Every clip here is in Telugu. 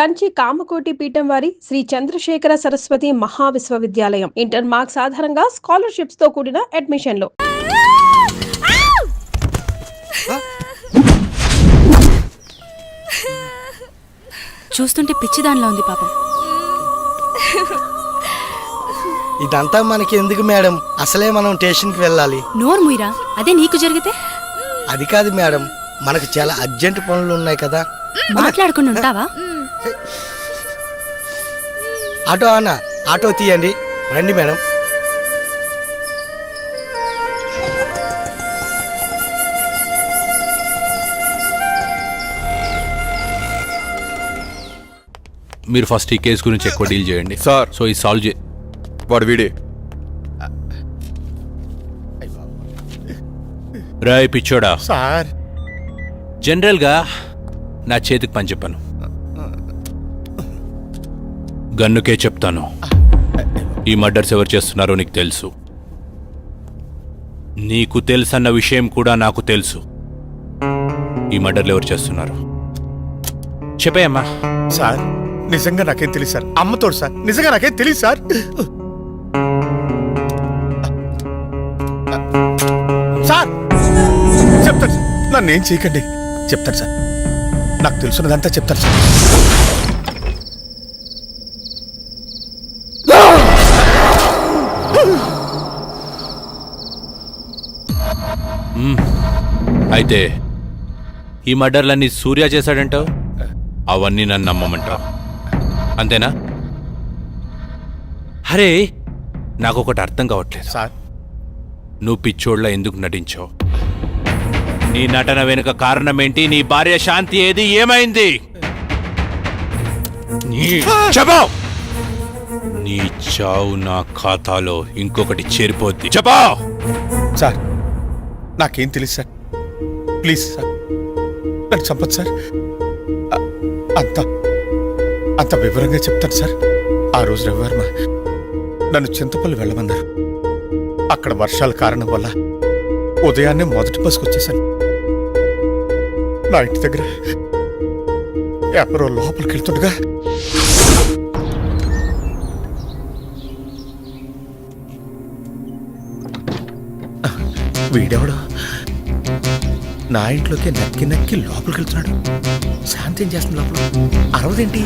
కంచి కామకోటి పీఠం వారి శ్రీ చంద్రశేఖర సరస్వతి మహావిశ్వవిద్యాలయం ఇంటర్ మార్క్స్ ఆధారంగా స్కాలర్షిప్స్ తో కూడిన అడ్మిషన్లు. చూస్తుంటే పిచ్చిదానిలా ఉంది పాపం. ఇదంతా మనకి ఎందుకు మేడం? అసలే మనం స్టేషన్కి వెళ్ళాలి. నోరు ముయిరా, అదే నీకు జరిగితే? అది కాదు మేడం, మనకు చాలా అర్జెంట్ పనులు ఉన్నాయి కదా. మాట్లాడుకుని ఉంటావా? ఆటో అన్న, ఆటో తీయండి. రండి మేడం. మీరు ఫస్ట్ ఈ కేసు గురించి ఎక్కువ డీల్ చేయండి సార్. సో ఈ సాల్వ్ చే. వాడు వీడే. రాయ్ పిచ్చోడా, సార్ జనరల్గా నా చేతికి పని చెప్పాను, గన్నుకే చెప్తాను. ఈ మర్డర్స్ ఎవరు చేస్తున్నారో నీకు తెలుసు, నీకు తెలుసన్న విషయం కూడా నాకు తెలుసు. ఈ మర్డర్లు ఎవరు చేస్తున్నారు చెప్పేయమ్మా. సార్ నిజంగా నాకేం తెలియదు సార్. అమ్మతోడు సార్, నిజంగా నాకేం తెలియదు సార్. సార్ చెప్తాను సార్, నన్ను ఏం చేయకండి. చెప్తాను సార్, నాకు తెలుసున్నదంతా చెప్తాను సార్. అయితే ఈ మర్డర్లన్నీ సూర్య చేశాడంటావు, అవన్నీ నన్ను నమ్మమంటావు అంతేనా? అరే నాకొకటి అర్థం కావట్లేదు సార్, నువ్వు పిచ్చోళ్ళ ఎందుకు నటించావు? నీ నటన వెనుక కారణం ఏంటి? నీ భార్య శాంతి ఏది, ఏమైంది? చెప్పావు, నీ చావు నా ఖాతాలో ఇంకొకటి చేరిపోద్ది. చెప్పావు. సార్ నాకేం తెలియదు సార్. ప్లీజ్ సార్ నన్ను చంపదు సార్. అంత వివరంగా చెప్తాను సార్. ఆ రోజు రవివర్మ నన్ను చింతపల్లి వెళ్ళమన్నారు. అక్కడ వర్షాల కారణం వల్ల ఉదయాన్నే మొదటి బస్సుకు వచ్చేసాను. నా ఇంటి దగ్గర ఎవరో లోపలికి వెళ్తుండగా వీడెవడో నా ఇంట్లోకి నక్కి నక్కి లోపలికి వెళ్తున్నాడు. శాంతి ఏం చేస్తుంది లోపల? అరవదేంటి?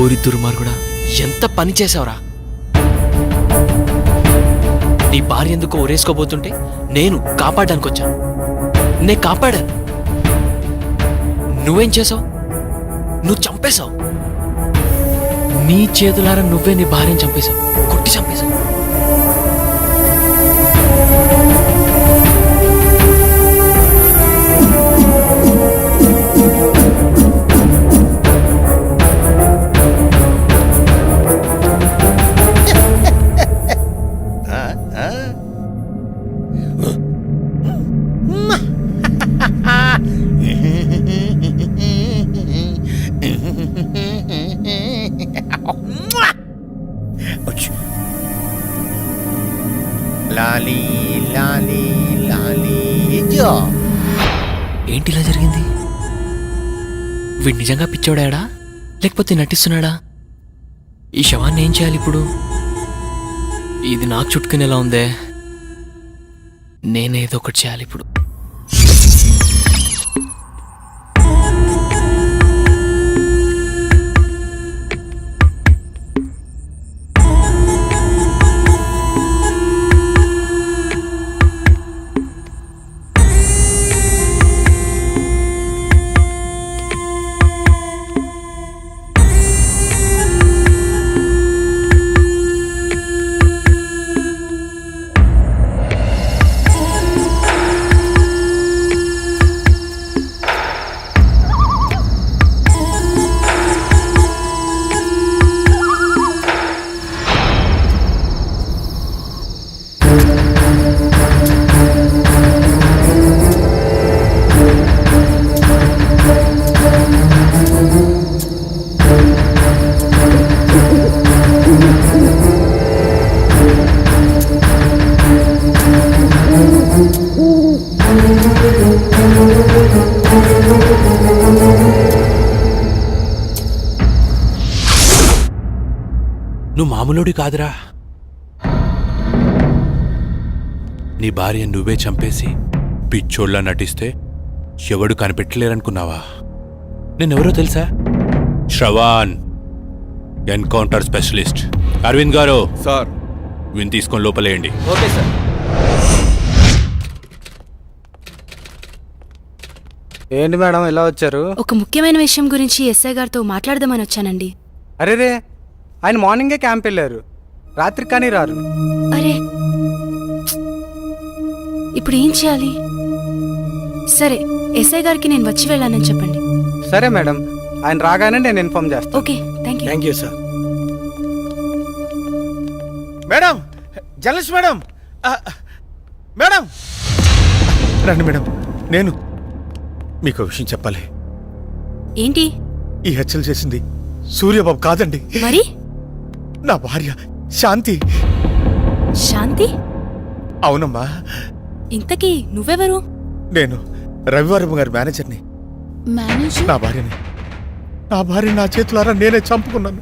ఓరి దుర్మార్గుడా, ఎంత పని చేసావురా! నీ భార్య ఎందుకు ఊరేసుకోబోతుంటే నేను కాపాడడానికి వచ్చాను. నే కాపాడాను. నువ్వేం చేసావు? నువ్వు చంపేశావు. నీ చేతులారా నువ్వే నీ భార్యను చంపేశావు, కొట్టి చంపేశావు. లాలీ లాలీ లాలీ. ఏంటి ఇలా జరిగింది? వీడు నిజంగా పిచ్చోడాడా లేకపోతే నటిస్తున్నాడా? ఈ శవాన్ని ఏం చేయాలి ఇప్పుడు? ఇది నాకు చుట్టుకునేలా ఉందే. నేనేదో ఒకటి చేయాలి ఇప్పుడు. మామూలుడి కాదురా. నీ భార్య నువ్వే చంపేసి పిచ్చోళ్ళ నటిస్తే ఎవడు కనిపెట్టలేరనుకున్నావా? నేనెవరో తెలుసా? శ్రవాన్, ఎన్కౌంటర్ స్పెషలిస్ట్. అరవింద్ గారు, సార్. విని తీసుకొని లోపలేయండి. Okay sir. ఏంటి మేడం ఇలా వచ్చారు? ఒక ముఖ్యమైన విషయం గురించి ఎస్ఐ గారితో మాట్లాడదామని వచ్చానండి. అరే రే, ఆయన మార్నింగే క్యాంప్ వెళ్ళారు, రాత్రి కానీ రారు. అరే, ఇప్పుడు ఏం చేయాలి? సరే, ఎస్ఐ గారికి నేను వచ్చి వెళ్ళానని చెప్పండి. సరే మేడం, ఆయన రాగానే నేను ఇన్ఫార్మ్ చేస్తాను. Okay, thank you. Thank you sir. Madam, journalist madam, madam రండి మేడం. నేను మీకు విషయం చెప్పాలి. ఏంటి? ఈ హత్యలు చేసింది సూర్యబాబు కాదండి, మరి నా భార్య శాంతి. శాంతి? అవునమ్మా, ఇంతకీ నువ్వెవరు? నేను రవివర్మ గారి మేనేజర్ని. మేనేజర్? నా భార్య నా చేతులారా నేనే చంపుకున్నాను.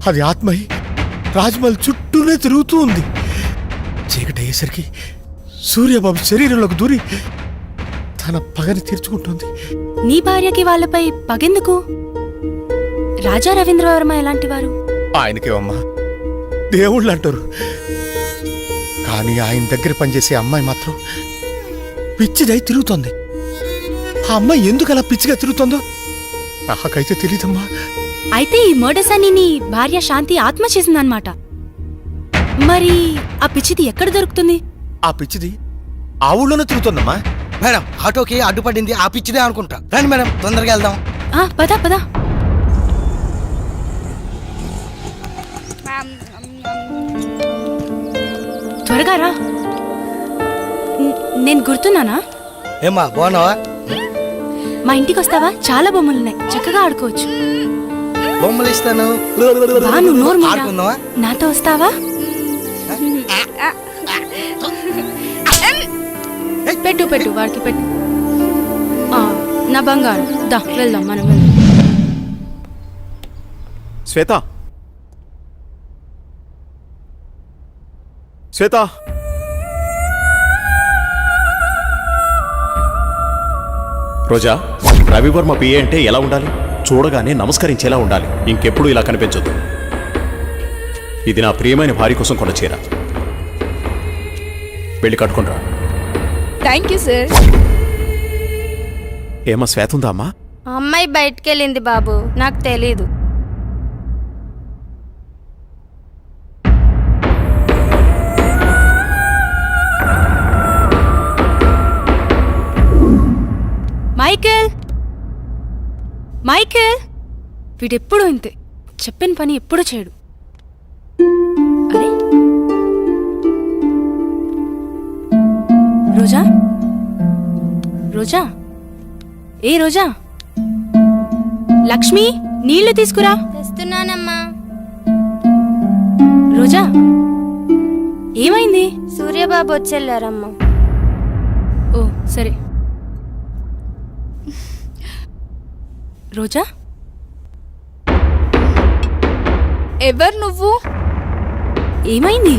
అది ఆత్మయి రాజ్మహల్ చుట్టూనే తిరుగుతూ ఉంది. చీకటి అయ్యేసరికి సూర్యబాబు శరీరంలోకి దూరి తన పగని తీర్చుకుంటుంది. నీ భార్యకి వాళ్ళపై పగెందుకు? రాజా రవీంద్రవర్మ ఎలాంటి వారు? ఆయనకేమమ్మా దేవుళ్ళు అంటారు, కానీ ఆయన దగ్గర పనిచేసే అమ్మాయి మాత్రం పిచ్చిదై తిరుగుతోంది. ఆ అమ్మాయి ఎందుకు అలా పిచ్చిగా తిరుగుతుందో నాకైతే తెలీదమ్మా. అయితే ఈ మర్డర్స్ అన్ని నీ భార్య శాంతి ఆత్మ చేసిందన్నమాట. మరి ఆ పిచ్చిది ఎక్కడ దొరుకుతుంది? ఆ పిచ్చిది ఆ ఊళ్ళోనే తిరుగుతుందమ్మా. మేడం, ఆటోకి అడ్డుపడింది ఆ పిచ్చిదే అనుకుంటా. రండి మేడం, తొందరగా వెళ్దాం. పద పద. త్వరగా రా. నేను గుర్తున్నానా? ఏమ్మా, బాగున్నావా? మా ఇంటికి వస్తావా? చాలా బొమ్మలున్నాయి, చక్కగా ఆడుకోవచ్చు. బొమ్మలు ఇస్తాను. బా, నువ్వు నోరు మూయరా. ఆడుకుందావా? నాతో వస్తావా? పెట్టు పెట్టు, వాడికి పెట్టు. నా బంగారు, దా వెళ్దాం, మనం వెళ్దాం. శ్వేత, శ్వేత, రోజా, రవివర్మ పిఏ అంటే ఎలా ఉండాలి? చూడగానే నమస్కరించేలా ఉండాలి. ఇంకెప్పుడు ఇలా కనిపించొద్దు. ఇది నా ప్రియమైన భార్య కోసం కొన్న చీర. వెళ్ళి కట్టుకుంటా. Thank you sir. ఏమా శ్వేత ఉందా అమ్మా? అమ్మాయి బయటకెళ్ళింది బాబు, నాకు తెలీదు. మైకేల్, మైకేల్, వీడెప్పుడు ఇంతే, చెప్పిన పని ఎప్పుడు చేయడు. అరే రోజా, రోజా, ఏ రోజా, లక్ష్మి నీళ్లు తీసుకురా. తెస్తున్నానమ్మా. రోజా, ఏమైంది? సూర్యబాబు వచ్చెళ్ళారమ్మా. ఓ సరే. రోజా, ఎవరు నువ్వు? ఏమైంది?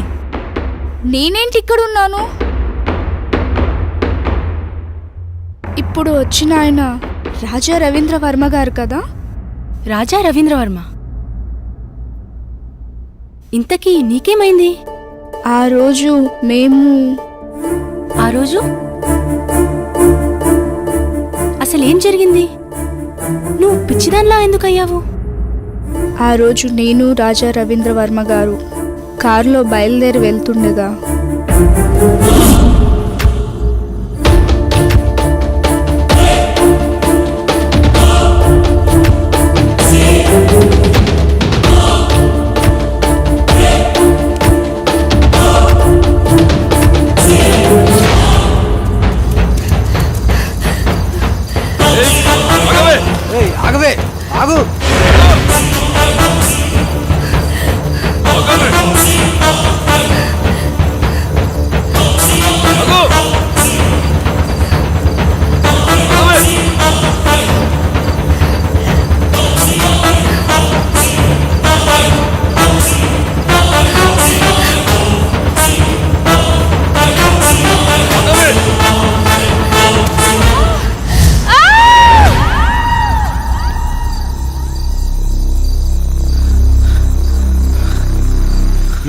నేనేంటి ఇక్కడున్నాను? ఇప్పుడు వచ్చిన ఆయన రాజా రవీంద్రవర్మ గారు కదా? రాజా రవీంద్రవర్మ. ఇంతకీ నీకేమైంది? ఆ రోజు మేము ఆ రోజు అసలేం జరిగింది? నువ్వు పిచ్చిదాన్లా ఎందుకయ్యావు? ఆ రోజు నేను రాజా రవీంద్రవర్మ గారు కారులో బయలుదేరి వెళ్తుండగా ఆగవే, ఆగు.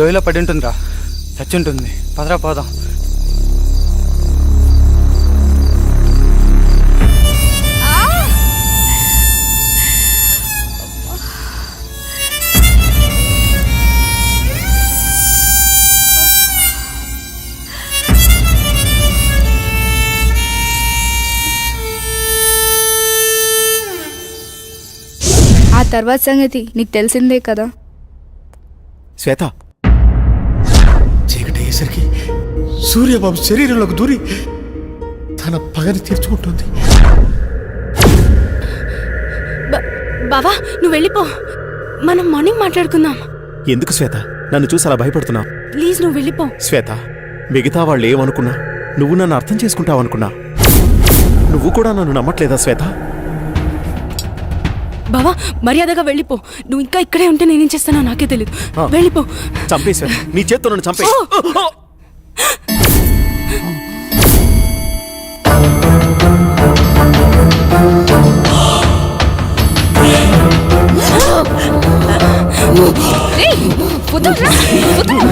లోయలో పడి ఉంటుందిరా, చచ్చి ఉంటుంది. పదరా పోదాం. ఆ తర్వాత సంగతి నీకు తెలిసిందే కదా. శ్వేత, చీకటి అయ్యేసరికి సూర్యబాబు శరీరంలోకి దూరి తన పగని తీర్చుకుంటుంది. బావా నువ్వు వెళ్ళిపో, మనం మార్నింగ్ మాట్లాడుకుందాం. ఎందుకు శ్వేత నన్ను చూసి అలా భయపడుతున్నావు? ప్లీజ్ నువ్వు వెళ్ళిపో. శ్వేత, మిగతా వాళ్ళు ఏమనుకున్నా నువ్వు నన్ను అర్థం చేసుకుంటావనుకున్నా. నువ్వు కూడా నన్ను నమ్మట్లేదా శ్వేత? బావా మర్యాదగా వెళ్ళిపో. నువ్వు ఇంకా ఇక్కడే ఉంటే నేనేం చేస్తానో నాకే తెలీదు. వెళ్ళిపో. చంపే శ్వేత, నీ చేత్తో నన్ను చంపే. వదలరా, వదలు.